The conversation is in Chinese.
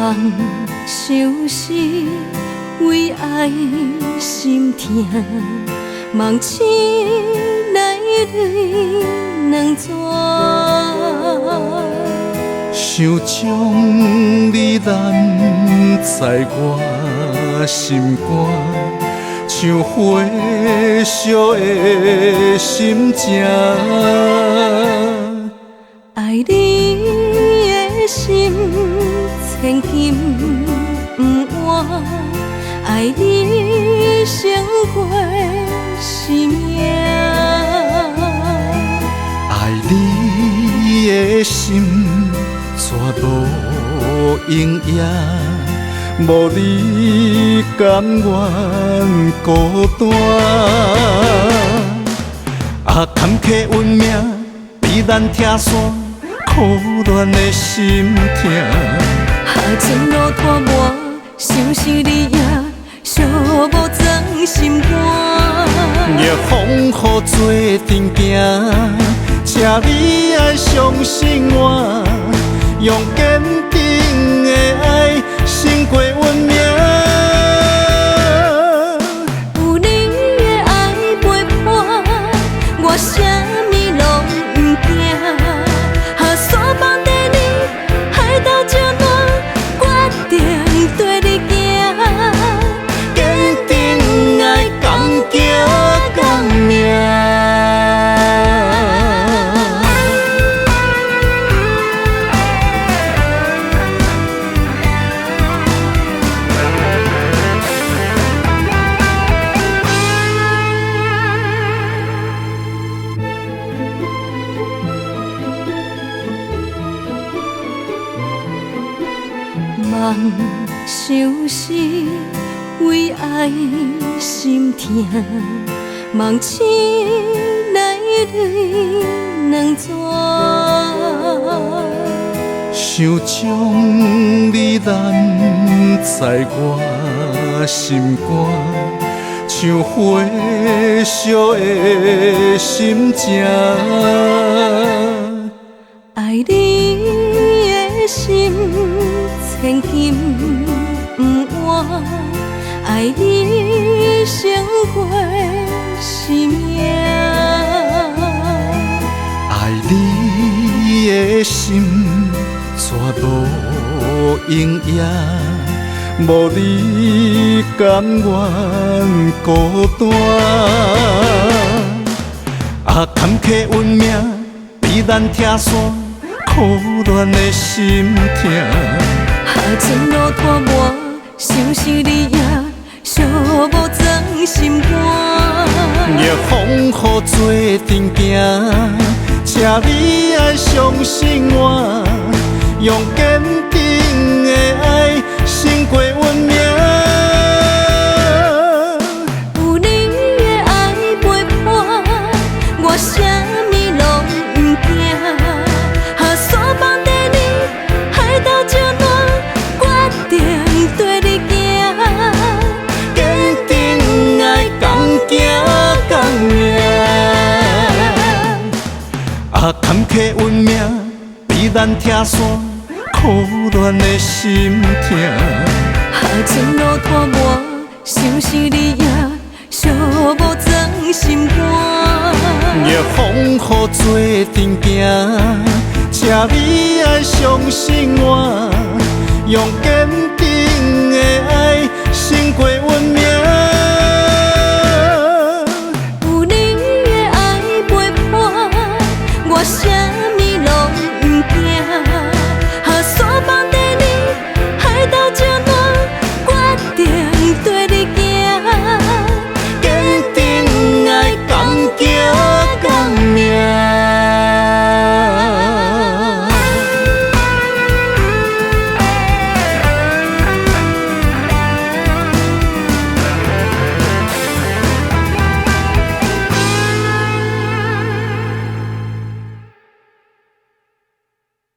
梦相思，为爱心痛，梦醒来泪两逝。想将你揽在我心肝，像火烧的心情。爱你的心千金不换，爱你胜过生命。爱你的心绝无影影，无你甘愿孤单。啊，坎坷运命，比咱拆散苦恋的心痛。前路拖磨，想是你也寂无装心肝。逆风雨做阵行，请你爱相信我，用坚定的爱胜过运命。有你的爱陪伴，我啥物拢不惊。山崩地裂，海岛石烂，决定跟你行。坚定爱甘行甘命。梦相思，为爱心痛，梦醒来泪两逝。想将你揽在我心肝，像火烧的心情。爱你的心千金不换，爱你胜过生命。爱你的心绝无影影，无你甘愿孤单。啊，坎坷运命，比咱拆散苦恋的心痛。前路拖磨，想是你也寂无装心肝。逆风雨做阵行，请你爱相信我，用坚定的爱胜过运命。有你的爱陪伴，我啥物拢不惊。山崩地裂，海岛石烂，决定跟你行。坚定爱甘行甘命。啊，坎坷运命，比咱拆散苦恋的心痛。前路拖磨，想是你也寂无装心肝。逆风雨做阵行，请你爱相信我，用坚定的爱胜过运命。